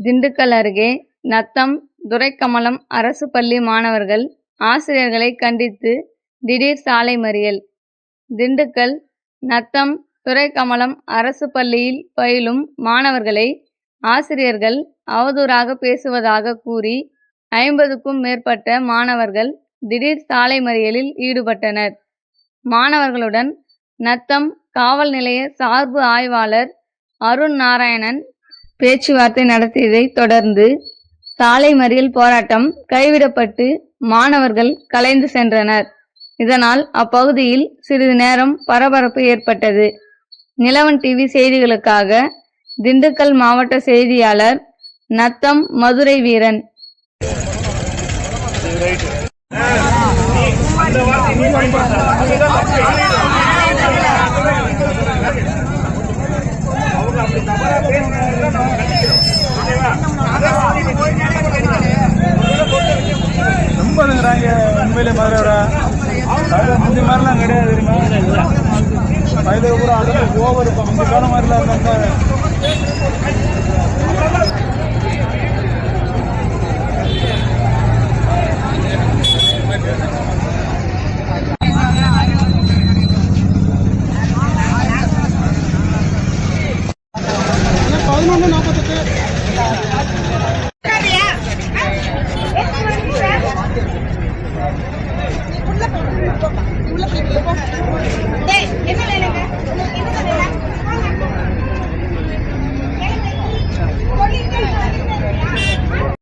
திண்டுக்கல் அருகே நத்தம் துரைக்கமலம் அரசு பள்ளி மாணவர்கள் ஆசிரியர்களை கண்டித்து திடீர் சாலை மறியல். திண்டுக்கல் நத்தம் துரைக்கமலம் அரசு பள்ளியில் பயிலும் மாணவர்களை ஆசிரியர்கள் அவதூறாக பேசுவதாக கூறி 50க்கும் மேற்பட்ட மாணவர்கள் திடீர் சாலை மறியலில் ஈடுபட்டனர். மாணவர்களுடன் நத்தம் காவல் நிலைய சார்பு ஆய்வாளர் அருண் நாராயணன் பேச்சுவார்த்தை நடத்தியதை தொடர்ந்து சாலை மறியல் போராட்டம் கைவிடப்பட்டு மாணவர்கள் கலைந்து சென்றனர். இதனால் அப்பகுதியில் சிறிது நேரம் பரபரப்பு ஏற்பட்டது. நிலவன் டிவி செய்திகளுக்காக திண்டுக்கல் மாவட்ட செய்தியாளர் நத்தம் மதுரை வீரன். ரொம்ப உண்மையிலே மதுரை முந்தி மாதிரிலாம் கிடையாது. வயது பூரா ஓவர் இப்போ முந்தி காலம் மாதிரிலாம் இருந்தாங்க.